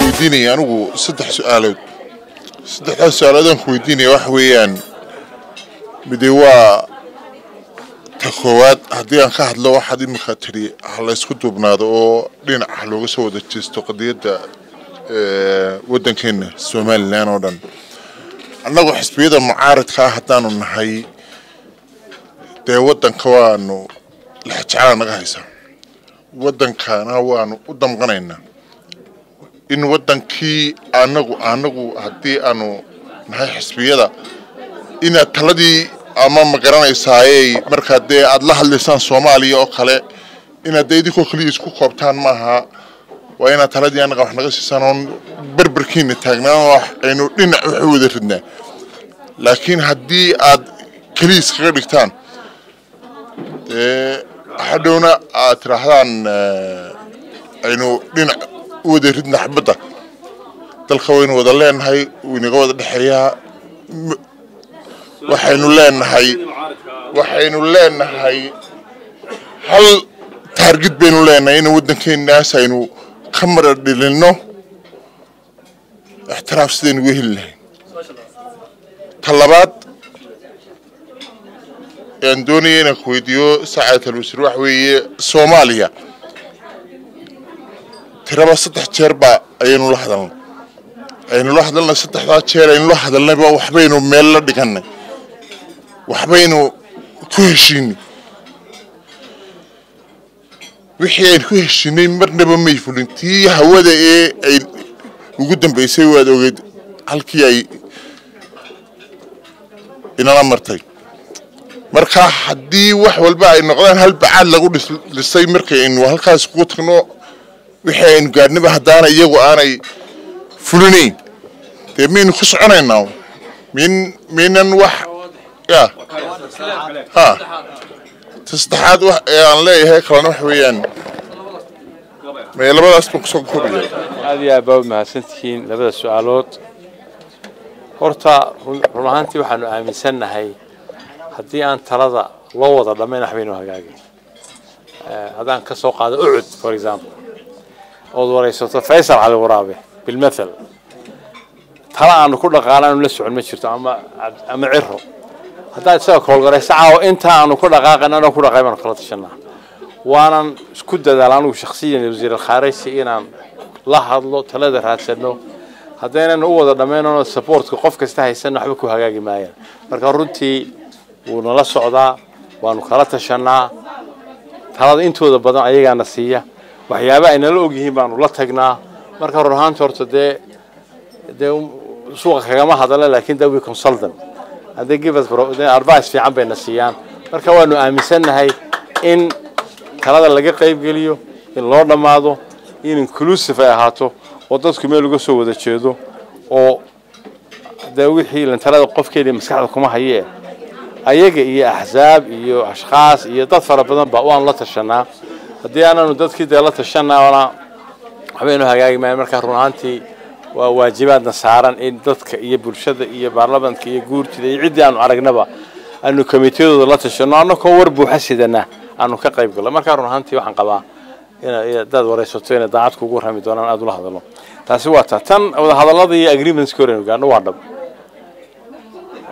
ويديني أنا صدح سؤالات صدح سؤالات ويديني وحويان بدوا تخوات هدي أن خد لو واحد مخاطري على سكوت بنادو لين حلو سوى التست قضية ودن كنا سومال لان ودن أنا حسبي معارض خاطان النهاي ده ودن كوانو لحجعنا نجهزه ودن كان هو أنو قدام غنينا إن ودن كي أنو هدي أنو نهاي حسبي هذا إن تلدي أمام مقرنا إسرائيل مركز الله اللسان سومالي أو خلاء إن ديدي كخليج كقبطان معها وإن تلدي أنا قاعد نقص سنون بربركين تاجنا واح إنه لنا عود ردنا لكن هدي كليس غير بكتان حدونا تراهان إنه لنا عود ردنا حبته تلخوين وضلين هاي ونقود الحياة waxaynu leenahay hal target baynu leenahay in wadankeena aynu kamar dhilino ixtiraaf sideen ugu helnahay talabaad aan doonayna ku weydiyo saacad al-wasiir wax weeye Soomaaliya tiraba 3 jeer ba aynu la hadalnay saddexda jeer aynu la hadalnay ba waxbaynu meel la dhiganay waxbaynu ku heshiinay wixii ay ku heshiinay marnaba ma fulintii hawada ay ugu dambeysay waad ogeed halkii ay inala martay marka haddii wax walba ay noqdaan hal bacaad lagu dhisay markay aynu halkaas ku tagno wixii aynu gaadhnaba haddaana iyagu aanay fulinayn مين خش عنينا مين وح يا ها تستحاد وح يعني ليه هيك رانو حويان ما يلا بس بقصد كوبي هذه أبواب مع سنتين لبدا السؤالات هرتا رمانتي وحنو آمن سنة هاي هدي أن ترضى لوضع لما ينحبينه هجاجي هذا كسوق هذا أعد for example أول رئيس فيصل على ورابه بالمثل ترى أنا كل قارن لسه عن مشرت أما عره هذا سوى كل قرية ساعة وأنت أنا كل قارن أنا كل قارن خلاص شنا وأنا كنت دلانو شخصيا وزير الخارجية أنا لاحظ له 3 سنة هذين أنا هو ده دمين أنا سبورت كقف كستحي سنة حبكوا هجاجي معايا مركرنتي ونلا صعدا وأنا خلاص شنا ترى أنتوا ده بدأ أيجا نسيه وحيابا إن لوجيه بانو لا تجنا مركرهان شرط ده سوق كما هذا لكن ده بيكونسلتن هذا جيبس ده 4 في عام بين السيان marka waanu aaminsanahay in talada laga qayb geliyo in loo dhamaado in inclusive ay ahaato oo dadku meel uga soo wada jeedo oo da wixii la talada qofkeena maskaxda kuma hayee ayaga iyo ahzaab iyo ashxaas iyo dad fara badan baa waan la tashanaa hadii aanu dadkii la tashanaa wala habeenu hagaagi marka runaantii waajibaadna saaran in dadka iyo bulshada iyo baarlamaanka iyo guurtida iyo cid aan aragnaba aanu komitiyada la tashano anako war buuxa sidana aanu ka qayb galno marka runaantii waxaan qabaa in dad wareysato in daacad kugu rami doonaan aad ula hadalo taasi waa tan wada hadalada iyo agreements koreenu gaarno waa dhab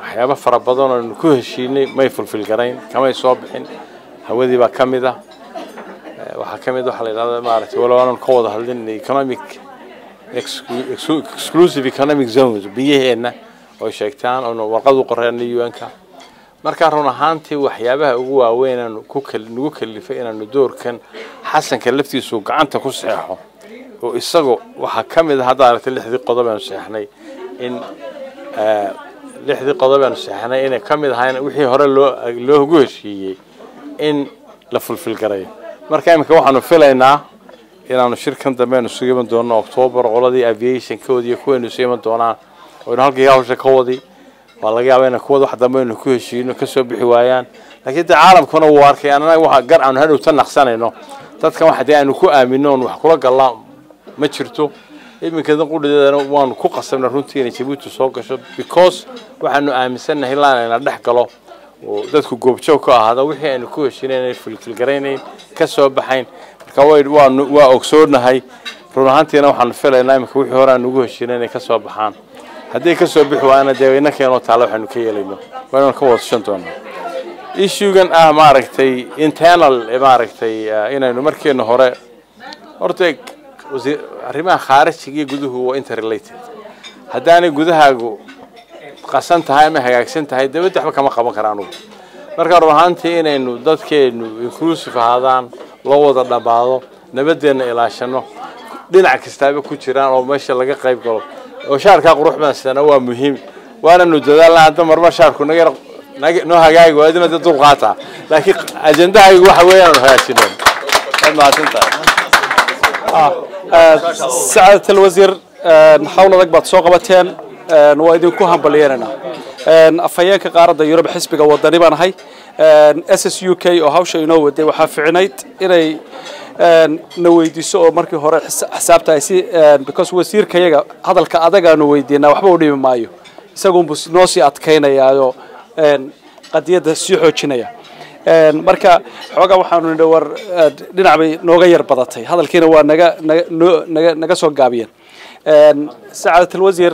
waxyaabo fara badan oo ku heshiinay may fulfil garayn kama soo bixin hawadii baa kamida waxa kamid waxa la yiraahdaa maaragtay walaal ka wada hadlin economic exclusive economic zones biyaheena oo sheegtaan oo warqad u qoreen UN-ka marka run ahaantii waxyaabaha ugu waaweyn nagu kalifay inaanu doorkan xasanka laftiisu gacanta ku saxeexo oo isagu waxa kamid ah hadda aragtay 6 qodob aan saxeexnay in 6 qodob aan saxeexnay in kamid ahayn wixii hore loo heshiiyay in la fulfil garay marka imika waxaanu filaynaa inaanu shirkan dambeenu sugiban doono October qoladii aviation koodii kuweenu siiman doonaan oo halkii hawsha ka wadi waa laga yaabaa in kuwada wax dambeenu ku heshiino ka soo bixi waayaan laakiin caalamkuna uu arkay anaga waxa gar aan hadhow tan naqsanayno dadkan waxa aanu ku aamino wax kula galaa ma jirto iminka qudheedana waan ku qasabna runtii inay Djibouti soo gasho because waxaanu aaminsanahay in la dhex galo oo dadku goobjoog ka ahaada wixii aanu ku heshiinay fulfil gareynay ka soo baxayn كوايد وأكسورنا هاي رونهانتينا وحن فعلا نايم كوي حورا نجوه شينين كسر بحان هدي كسر بحوانا داوينا كانوا تعالوا حنو كيلينو وانا كوات شنطونا إيشو كان ماركتي internal ماركتي إنه نمركي إنه هراء أرتك وزي ريما خارج شيء جوده هو interrelated هداني جودها جو قسنت هاي ما هي قسنت هاي ده بدي أحكي كم كرانو مركا روحانتي إنه ضد كي إنه inclusive هذان لو ضد بعضه نبدأ إلى شنو دينع كستابة كتيران أو ماشي لقى قريب قلب وشارك أروح من السنة هو مهم وأنا نجدال عندنا مرة شارك ونجر نوها جاي وادنا تدور قاطع لكن أجندة هي وحوينا وهاي شنو ما تنتهي سعادة الوزير نحاول نضبط سوقبتين نوادين كوهم بليرنا أفياك قارد يوروب حسب قوضني بنا هاي SSUK أو هاوش ينود وحافعنيت إلى نويدي سو مركي هراء حساب تايسي because وزير كيجا هذا الكأدجا نويدينا وحبودي مايو سأقوم بس ناسي أتكينا يا قضية السياحة الصينية marka xogaa waxaanu dhawr dhinacbay nooga yar badatay hadalkiina waa naga soo gaabiyeen saacada wasiir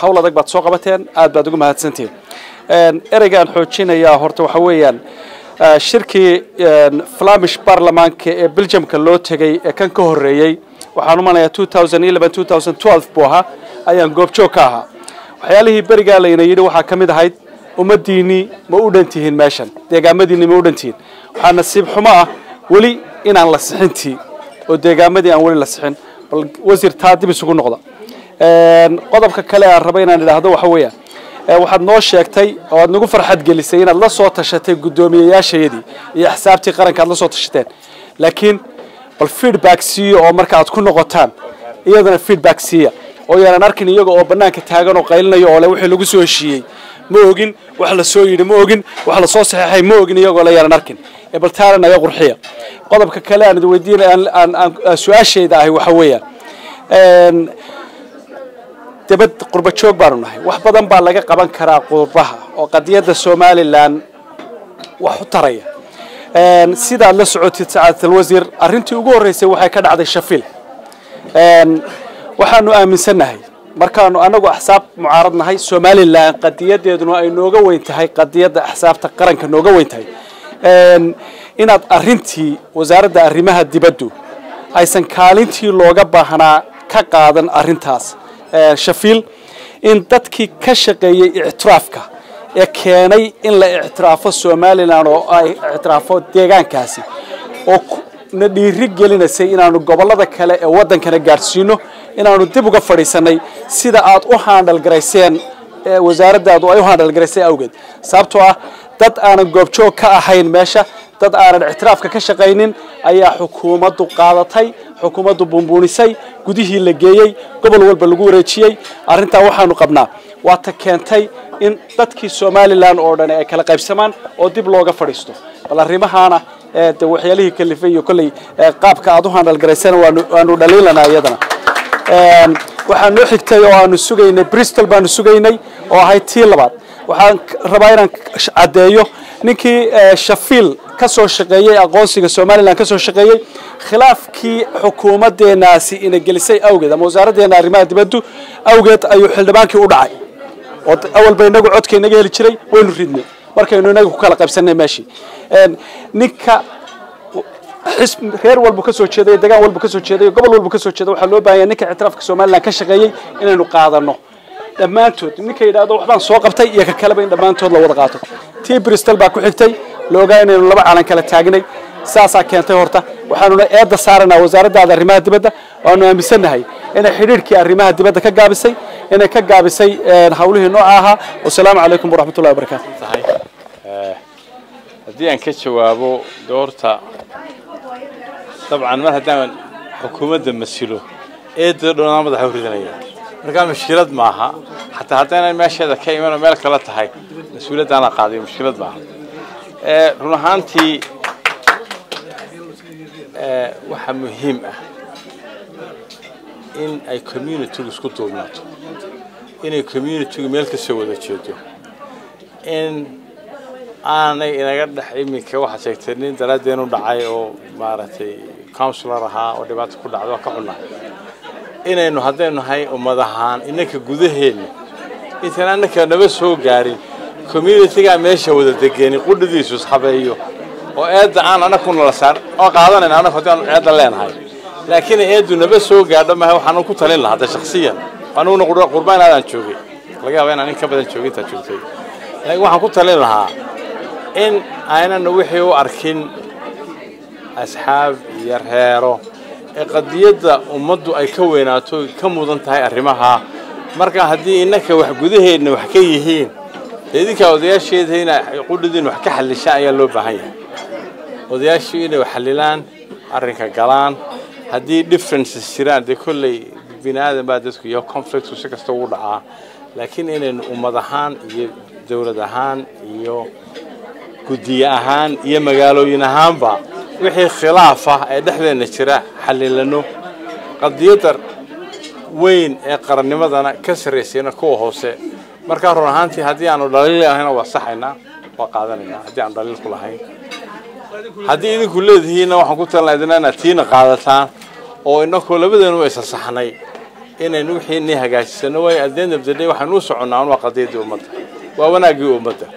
hawl adag baad soo qabateen aad baad ugu mahadsantiin ereygan xoojinaya horta waxa weeyaan shirkii Flemish Parliament ee Belgiumka loo tagay ee kan ka horeeyay waxaan u maleeyaa 2011-2012 booha ayaan goobjoog ka ahaa waxyaalihii bariga la yidhi waxa kamid ahayd umadiini ma u dhantihiin meeshan deegaamadini ma u dhantihiin waxa nasiib xumo ah wali inaan la sixintii oo deegaamadii aan wali la sixin bal wasiir taadib isugu noqda qodobka kale aan rabay inaan ilaahdo waxa weeyaan waxaad noo sheegtay oo aad nagu farxad gelisay inaad la soo tashatay gudoomiyayaashayadii iyo xisaabtii qaranka aad la soo tashateen laakiin bal feedback siiyo oo marka aad ku noqotaan iyadana feedback siiya oo yaan arkin iyaga oo banaanka taagan oo qaylinayo oo wixii lagu soo heshiiyay ma ogin wax la soo yiri ma ogin wax la soo saxeexay ma ogin iyagoo la yaaran arkin ee bal taarana ay qurxiya qodobka kale aan weydiinay aan su'aashayda ahay waxa weeyaan dibad qurba joog baan nahay wax badan baa laga qaban karaa qurbaha oo qadiyada Soomaaliland wax u taraya sida la socotay saacada wasiir arintii ugu horeysay waxay ka dhacday Sheffield waxaanu aaminsanahay markaanu anagu axsaab mucaarad nahay Soomaaliland qadiyadeeduna ay nooga weyn tahay qadiyada axsaabta qaranka nooga weyn tahay inaad arintii wasaaradda arrimaha dibaddu aysan kaalintii looga baahnaa ka qaadan arintaas Sheffield in dadkii ka shaqeeyay ictiraafka ee keenay in la ictiraafo Soomaaliland oo ay ictiraafo deegaankaasi oo na dhiiri gelinaysay inaanu gobolada kale ee wadankana gaarsiino inaanu dib uga fadhiisanay sida aad u handle garayseen wasaaraddaadu ay u handle garaysay awgeed sababtoo ah dad aanan goobjoog ka ahayn meesha dad aanan ictiraafka ka shaqaynin ayaa xukuumaddu qaadatay xukuumaddu bumbuunisay gudihii la geeyay gobol walba lagu wareejiyay arinta waxaanu qabnaa waa ta keentay in dadkii Soomaaliland oo dhan ay kala qaybsamaan oo dib looga fadhiisto bal arimahaana waxyaalihii kalifay iyo kulay qaabka aad u handle garaysana waanu dhaliilanaa iyadana waxaan noo xigtay oo aanu sugaynay Bristol baanu sugaynay oo ahay tii labaad waxaan rabaa inaan cadeeyo ninkii Sheffield ka soo shaqeeyay aqoonsiga Soomaaliland ka soo shaqeeyay khilaafkii xukuumadeenaasi in gelisay awgeed ama wasaaraddeena arrimaha dibaddu awgeed ayuu xildhibaankii u dhacay oo awal bay inagu codkeenaga heli jiray waynu ridnay markaynu inagu ku kala qaybsanay meeshii ninka reer walba ka soo jeeday deegaan walba ka soo jeeday gobol walba ka soo jeeday waxa loo baahan yahay ninka ictiraafka Soomaaliland ka shaqeeyay inaynu qaadano dhammaantood ninka yiraahdo waxbaan soo qabtay iyo ka kale bay dhammaantood la wada qaato tii Bristol baa ku xigtay looga inaynu laba calan kala taagnay saasa keentay horta waxaanu eedda saaranaa wasaaradda arrimaha dibadda oo aanu aaminsanahay inay xiriirkii arrimaha dibadda ka gaabisay inay ka gaabisay hawlihii nooca ahaa wassalaamu calaykum waraxmatullaahi wabarakaatuh haddii aan ka jawaabo doorta طبعا ما هدان حكومة مسيلو إيه دولنا مدحوا ردنايا مركان مشكلة معها حتى هدان ماشي هذا كيمان ومالك لا تهاي مسؤولية أنا قاضي مشكلة معها رونهانتي وح مهم إن أي community يسكتوا بناتو إن أي community مالك سوى ذا شيء إن أنا قد حيمي كواحد شيء تاني دلادين ودعاء أو مارتي counselor ودبعت كل عدوى كعنا إنه هذين هاي ومدهان إنك جودهين إنتنا إنك نبص هو جاري community جا ماشي وده تجيني كل ذي سوس حبايو وأد أنا كنا لسان قاعدنا أنا فتان أد لين هاي لكن أد نبص هو جارد ما هو حنو كتلين له هذا شخصيا أنا نقول قربان هذا نشوفه لقى وين أنا كبد نشوفه تشوفه لكن واحد كتلين لها إن أنا نوحيو أركين أصحاب يرهرو قضية أمضوا أي كوناتو كم وضنت هاي أرمها مركا هدي إنك وحجوده إنه وحكيهين هذيك وذي الشيء هنا يقول ذي وحكي حل الشيء يلو بهاي وذي الشيء إنه حللان أرنك قلان هدي difference السيران دي كل بناء بعد ذلك يو conflict وشك استوضعه لكن إن أمضهان دولتهان يو كديهان يمجالو ينهان با وحي خلافة دحلنا الشراء حل لأنه قد يطر وين قرن مدنا كسر يسينا كوهوسه مركا رهانتي هدي أنا دليل هنا وصحنا وقاعدنا هدي عن دليل كل هاي هدي إذا كل ذي هنا وحكوت لنا إذا نتينا قاعدتها أو إنه كل بدنا نويس صحناي إن نوحي إنها جالس سنوي الدين بدنا وحنوسعنا عن وقضية أمته وناجي أمته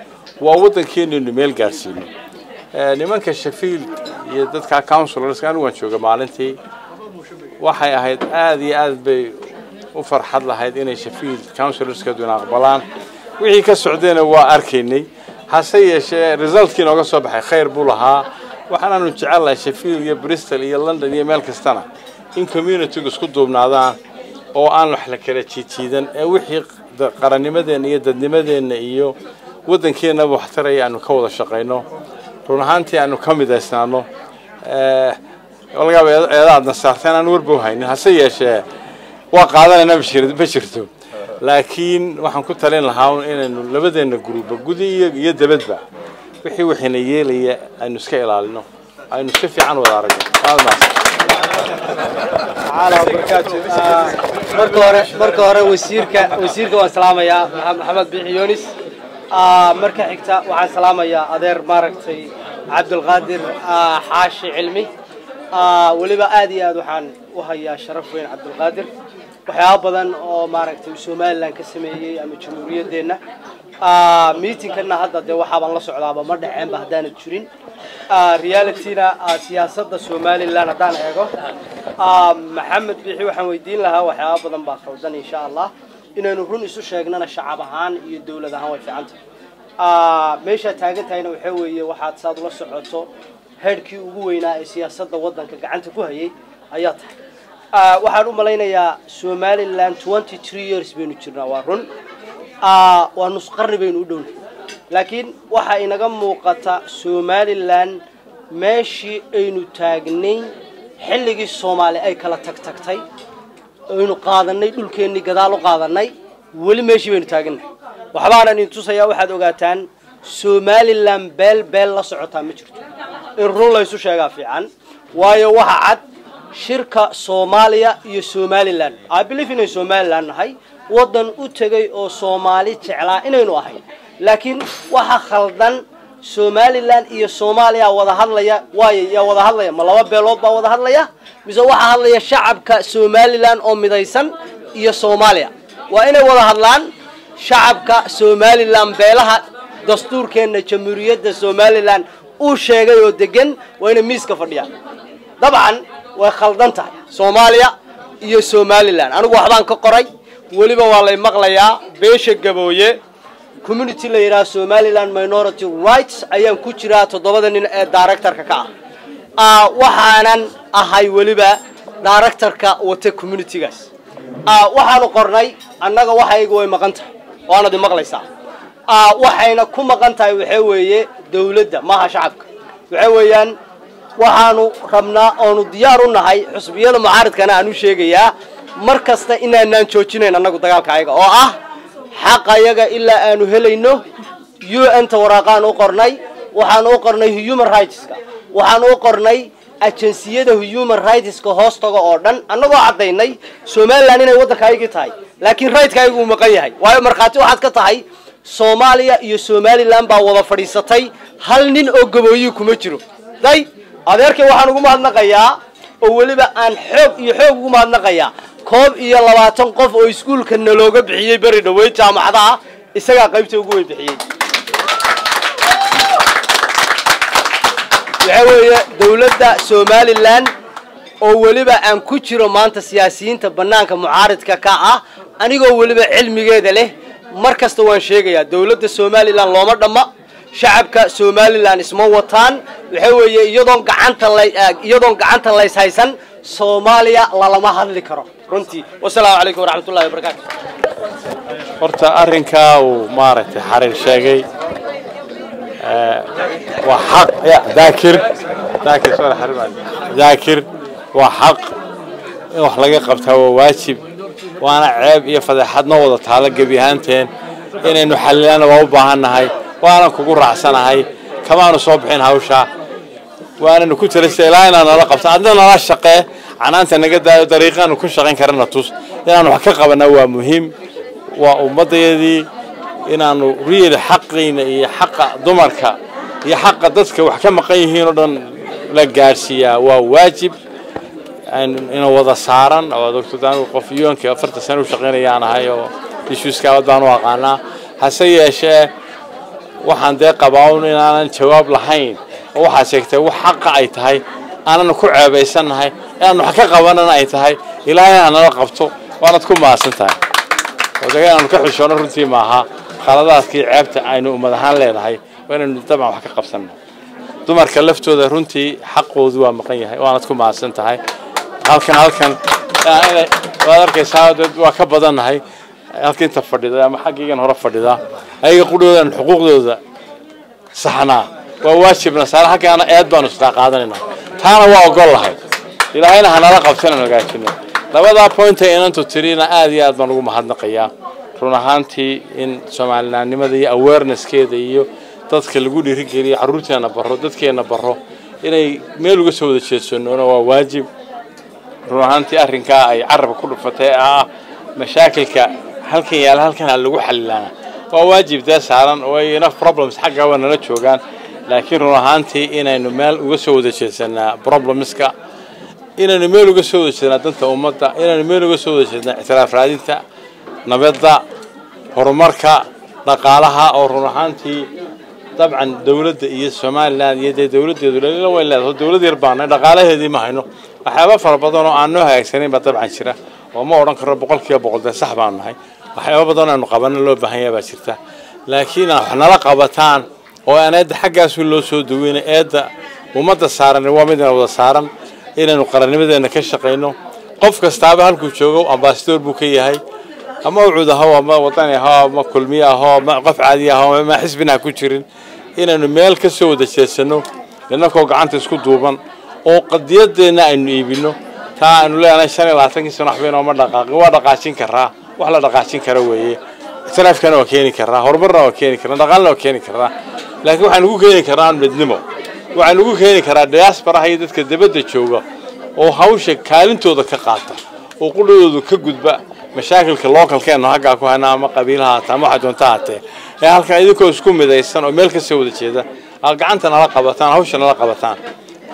ووضع كين إنه ميل جالسين nimanka Sheffield iyo dadka counselors kan waan jooga maalintii waxay ahayd aad iyo aad bay u farxad lahayd inay Sheffield counselors ka doon aqbalaan wixii ka socdeena waa arkaynay hase yeeshee resultkii nooga soo baxay khayr buu lahaa waxaan u jecelahay Sheffield iyo Bristol iyo London iyo meel kastana in community isku duubnaadaan oo aan wax la kala jiijiidan ee wixii qarannimadeena iyo dadnimadeena iyo wadankeena wax taray aanu ka wada shaqeyno runtii aanu kamidaysnaano walga eedaadna saarteen aan warbo haynin hase yeeshee waa qaadanayna bashirto laakiin waxaan ku talin lahaa inaynu labadeena group gudi iyo dabadba wixina yeelaya aynu iska ilaalino aynu si fiican wada aragno marka hore wasiirka waan salaamayaa maxamed biixi yoonis marka xigta waxaan salaamayaa adeer maaragtay cabdulqaadir xaashi cilmi waliba aad iyo aad waxaan u hayaa sharaf weyn cabdulqaadir waxyaabo badan oo maaragtay Soomaaliland ka sameeyay ama jamhuuriyadeena meetingkana hadda de waxa baan la socdaaba ma dhaceen ba hadaan jirin realityna siyaasadda Soomaaliland hadaan eego maxamed biixi waxaan weydiin lahaa waxyaabo badan baa khaldan insha Allah inaynu run isu sheegnana shacab ahaan iyo dawlad ahaan way fiicantahay meesha taagantayna waxa weeye waxaad saad la socoto heerkii ugu weynaa ee siyaasadda wadanka gacanta ku hayay ayaa tahay waxaan u maleynayaa Soomaaliland 23 years baynu jirnaa waa run waa nus qarni baynu u dhownay laakiin waxa inaga muuqata Soomaaliland meeshii aynu taagnay xilligii Soomaali ay kala tagtay aynu qaadanay dhulkeenni gadaal u qaadanay wali meeshii baynu taagnay waxbaan intusayaa waxaad ogaataan Soomaaliland beel la socota ma jirto in run la isu sheegaa fiican waayo waxa cad shirka Soomaaliya iyo Soomaaliland I believe in Soomaaliland nahay wadan u tagay oo Soomaali jeclaa inaynu ahay laakiin waxa khaldan Soomaaliland iyo Soomaaliya wada hadlaya waayo wada hadlaya ma laba beelood baa wada hadlaya mise waxa hadlaya shacabka Soomaaliland oo midaysan iyo Soomaaliya waa inay wada hadlaan shacabka Soomaaliland beelaha dastuurkeena jamhuuriyadda Soomaaliland uu sheegay oo degan waa inay miiska fadhiyaan dabcan way khaldan tahay Soomaaliya iyo Soomaaliland anigu waxbaan ka qoray waliba waa la maqlayaa beesha gabooye community la yiraahdo Somaliland minority rights ayaan ku jiraa 7 nin ee director-ka ka waxaanan ahay waliba director-ka wata community-gaas waxaanu qornay annaga waxaygu way maqan tahay waana di maqlaysaa waxayna ku maqan tahay waxa weeye dawladda maaha shacabka waxa weeyaan waxaanu rabnaa oo diyaar u nahay xusbiyada mucaaradkana aanu sheegayaa markasta inaanaan joojinayn annagu dagaalka ayaga oo ah xaq ayaga ilaa aanu helayno UN waraaqaan u qornay waxaan u qornay human rights-ka waxaan u qornay agenciyada human rights-ka hoostaga oo dhan annagoo cadaynay Soomaaliland inay wadanka ayaga tahay laakiin right-ka ayagu maqan yahay waayo marxaati waxaad ka tahay Soomaaliya iyo Somaliland baa wada fadhiisatay hal nin oo gabooyi kuma jiro day adeerkay waxaan ugu mahadnaqayaa oo waliba aan xoog ugu mahadnaqayaa 21 qof oo iskuulka nalooga bixiyay bari dhaweey jaamacadaha isaga qaybta ugu weyn bixiyay waxa dawladda Somaliland oo waliba aan ku jiro maanta siyaasiyiinta banaanka mucaaradka ka ah anigoo waliba cilmigeeda leh markasta waan sheegayaa dawladda Somaliland looma dhama shacabka Somaliland isma wataan waxa iyadoon gacanta la haysan Soomaaliya lama hadli karo runtii wassalaamu calaykum waraxmatullaahi wabarakaatuh horta arrinka uu maaragtay xariir sheegay waa xaq ya daakir soo xariir daakir waa xaq in wax laga qabtaa waa waajib waana ceeb iyo fadeexadna wada taala gabi ahaanteen inaynu xalilana waa u baahanahay waana kugu raacsanahay kamaanu soo bixin hawsha waana ku tirisay ilaa inaan la qabto adna nala shaqee canaanta naga daayo dariiqan ku shaqayn karana tus inaan wax ka qabana waa muhiim waa ummadeedii inaanu real xaqina iyo xaqa dumarka iyo xaqa dadka wax ka maqan yihiin oo dhan la gaarsiiyaa waa waajib inuu wada saaran oo doctor qof yoonka 40 sano u shaqeynayaan ahay oo issueska wadaan u aqaana hase yeeshee waxaan qabaa inaan jawaab lahayn oo waxa sheegtay wax xaq ay tahay aanan ku ceebaysanahay inaan wax ka qabanana ay tahay ilaahay aan la qabto waanad ku maasantahay ودقيقة أنا كحول شلون رنتي معها خلاص كي عبت عينه ومدحان لنا هاي وين طبعا وحكي قبسنا دمر كلفته ذا رنتي حق وذوى مقية وأنا تكون مع السنة هاي هالكن وهذا كيساعد وكبضنا هاي هالكن تفرد ذا ما حقيقة هو رفرد ذا أي يقولوا أن حقوق ذا صحنا وواجبنا صراحة كان أيضا نستحق هذا لنا ثانا وأقول هاي إلى هنا هنا رقبتنا نقاشنا labada point ee inantu tirina aad iyo aad baan ugu mahadnaqayaa run ahaantii in Soomaalilandnimada iyo awareness-keeda iyo dadka lagu dhiirigeliyo caruurteena baro dadkeena baro inay meel uga soo wada jeedsano waa waajib run ahaantii arrinka ay carab ku dhufatay mashaakilka halkan lagu xalilana waa waajib saaran oo enough problems xagga wana la joogan laakiin run ahaantii inaynu meel uga soo wada jeedsanaa problemska inaan meel uga soo wadaysana danta ummadda inaan meel uga soo wadaysana ixtiraaf raadinta nabadda horumarka dhaqaalaha oo run ahaantii dabcan dawladda iyo Soomaaliland iyo dawladeedu la weylaado dawlad yar baan dhaqaalaheedii ma hayno waxyaabo fara badan oo aan noo hagaagsaneyn ba dabcan jira oo ma oran karo 100% sax baan nahay waxyaabo badan aanu qabanno loo baahan yahay baa jirta laakiin wax nala qabataan oo aanad xaggaas loo soo duweyna eeda ummadda saaran waa mid wada saaran inaynu qarannimadeena ka shaqeyno qof kastaaba halkuu joogo ambassador buu ka yahay ama wuxuu ahaa ama wadani ahaa ama kulmiye ahaa ama qof caadi ahaa ama xisbina ku jirin inaynu meel ka soo wada jeesano inagoo gacanta isku duuban oo qadiyadeena aynu iibino taa aanu leenahay 25 sano waxbayna ma dhaqaaqin waa dhaqaajin karaa wax la dhaqaajin karo weeye islaafkana waa keeni karaa horumarna waa keeni karaa dhaqaalna waa keeni karaa laakiin waxaan ugu keeni karaa midnimo waxaan ugu keeni karaa diaspora hay dadka dibadda jooga oo hawsha kaalintooda ka qaata oo qudhoodu ka gudba mashaakilka localkeena haga ku hayna ama qabiilaha ama xadoontaate ee halka idinkoo isku midaysan oo meel ka soo wada jeeda gacanta nala qabataan hawsha nala qabataan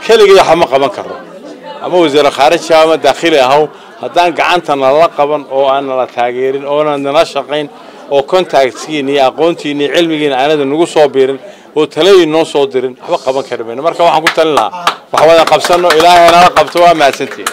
kaliya waxa ma qaban karo ama wasiir khaarijiga ama dakhili ahaw haddaan gacanta nala qaban oo aan la taageerin oo aan nala shaqayn oo contactkiina iyo aqoontiina iyo cilmigiina aanada nagu soo biirin oo talooyin noo soo dirin waxba qaban karmayno marka waxaan ku talin lahaa wax wada qabsano ilaahay nala qabto waa mahadsantiin